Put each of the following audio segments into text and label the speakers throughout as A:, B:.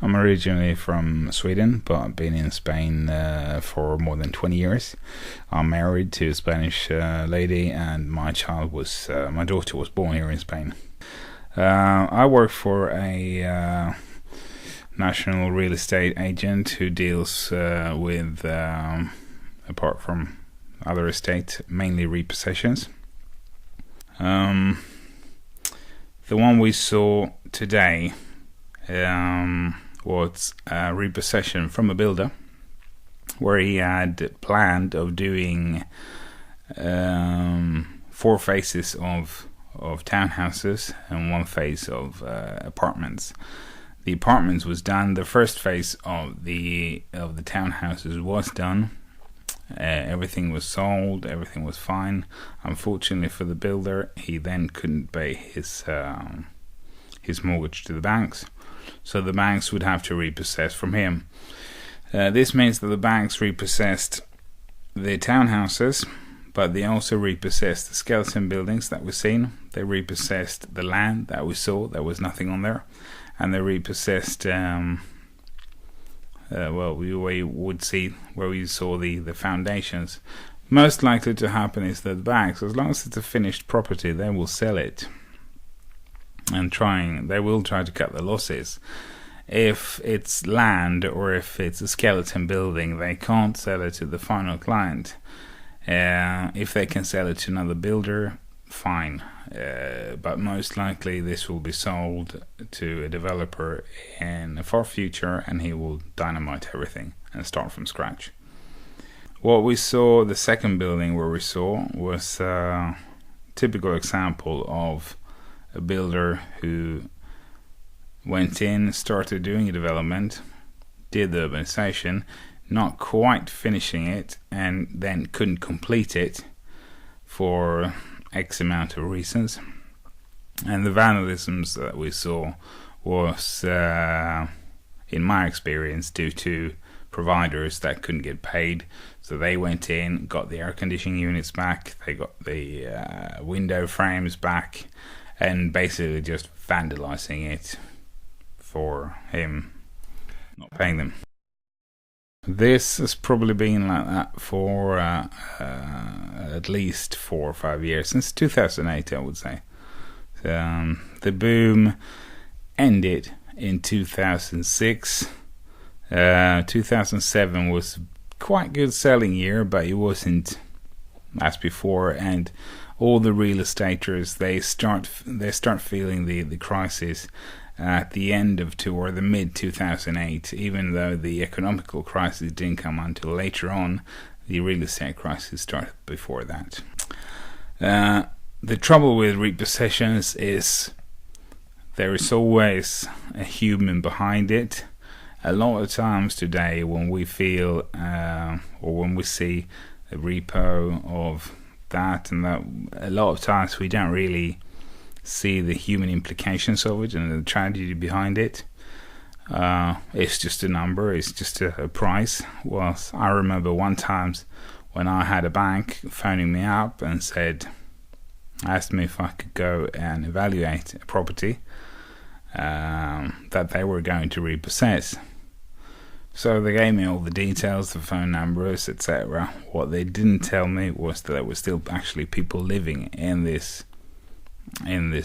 A: I'm originally from Sweden, but I've been in Spain for more than 20 years. I'm married to a Spanish lady, and my daughter was born here in Spain. I work for a national real estate agent who deals with, apart from other estate, mainly repossessions. The one we saw today was a repossession from a builder where he had planned of doing 4 phases of townhouses and 1 phase of apartments. The apartments was done. The first phase of the townhouses was done. Everything was sold. Everything was fine. Unfortunately for the builder, he then couldn't pay his mortgage to the banks, so the banks would have to repossess from him. This means that the banks repossessed the townhouses, but they also repossessed the skeleton buildings that we've seen. They repossessed the land that we saw. There was nothing on there. And they repossessed, we would see where we saw the foundations. Most likely to happen is that the banks, as long as it's a finished property, they will sell it. And they will try to cut the losses. If it's land or if it's a skeleton building, they can't sell it to the final client. If they can sell it to another builder, fine. But most likely this will be sold to a developer in the far future, and he will dynamite everything and start from scratch. What we saw, the second building where we saw, was a typical example of a builder who went in, started doing a development, did the urbanization, not quite finishing it, and then couldn't complete it for X amount of reasons. And the vandalisms that we saw was, in my experience, due to providers that couldn't get paid. So they went in, got the air conditioning units back, they got the window frames back, and basically just vandalizing it for him not paying them. This has probably been like that for at least 4 or 5 years, since 2008, I would say. The boom ended in 2006. 2007 was quite good selling year, but it wasn't as before, and all the real estaters, they start feeling the crisis at the end of the mid 2008. Even though the economical crisis didn't come until later on, the real estate crisis started before that. The trouble with repossessions is there is always a human behind it. A lot of times today, when we feel or when we see a repo of that and that, a lot of times we don't really see the human implications of it and the tragedy behind it. It's just a number, it's just a price. Well, I remember one time when I had a bank phoning me up and asked me if I could go and evaluate a property that they were going to repossess. So they gave me all the details, the phone numbers, etc. What they didn't tell me was that there were still actually people living in this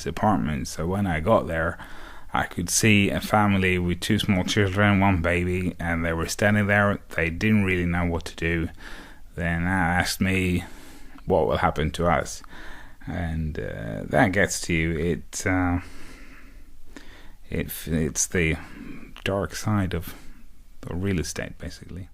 A: apartment. So when I got there, I could see a family with 2 small children, 1 baby, and they were standing there. They didn't really know what to do. Then they asked me what will happen to us, and that gets to you. It's the dark side of real estate, basically.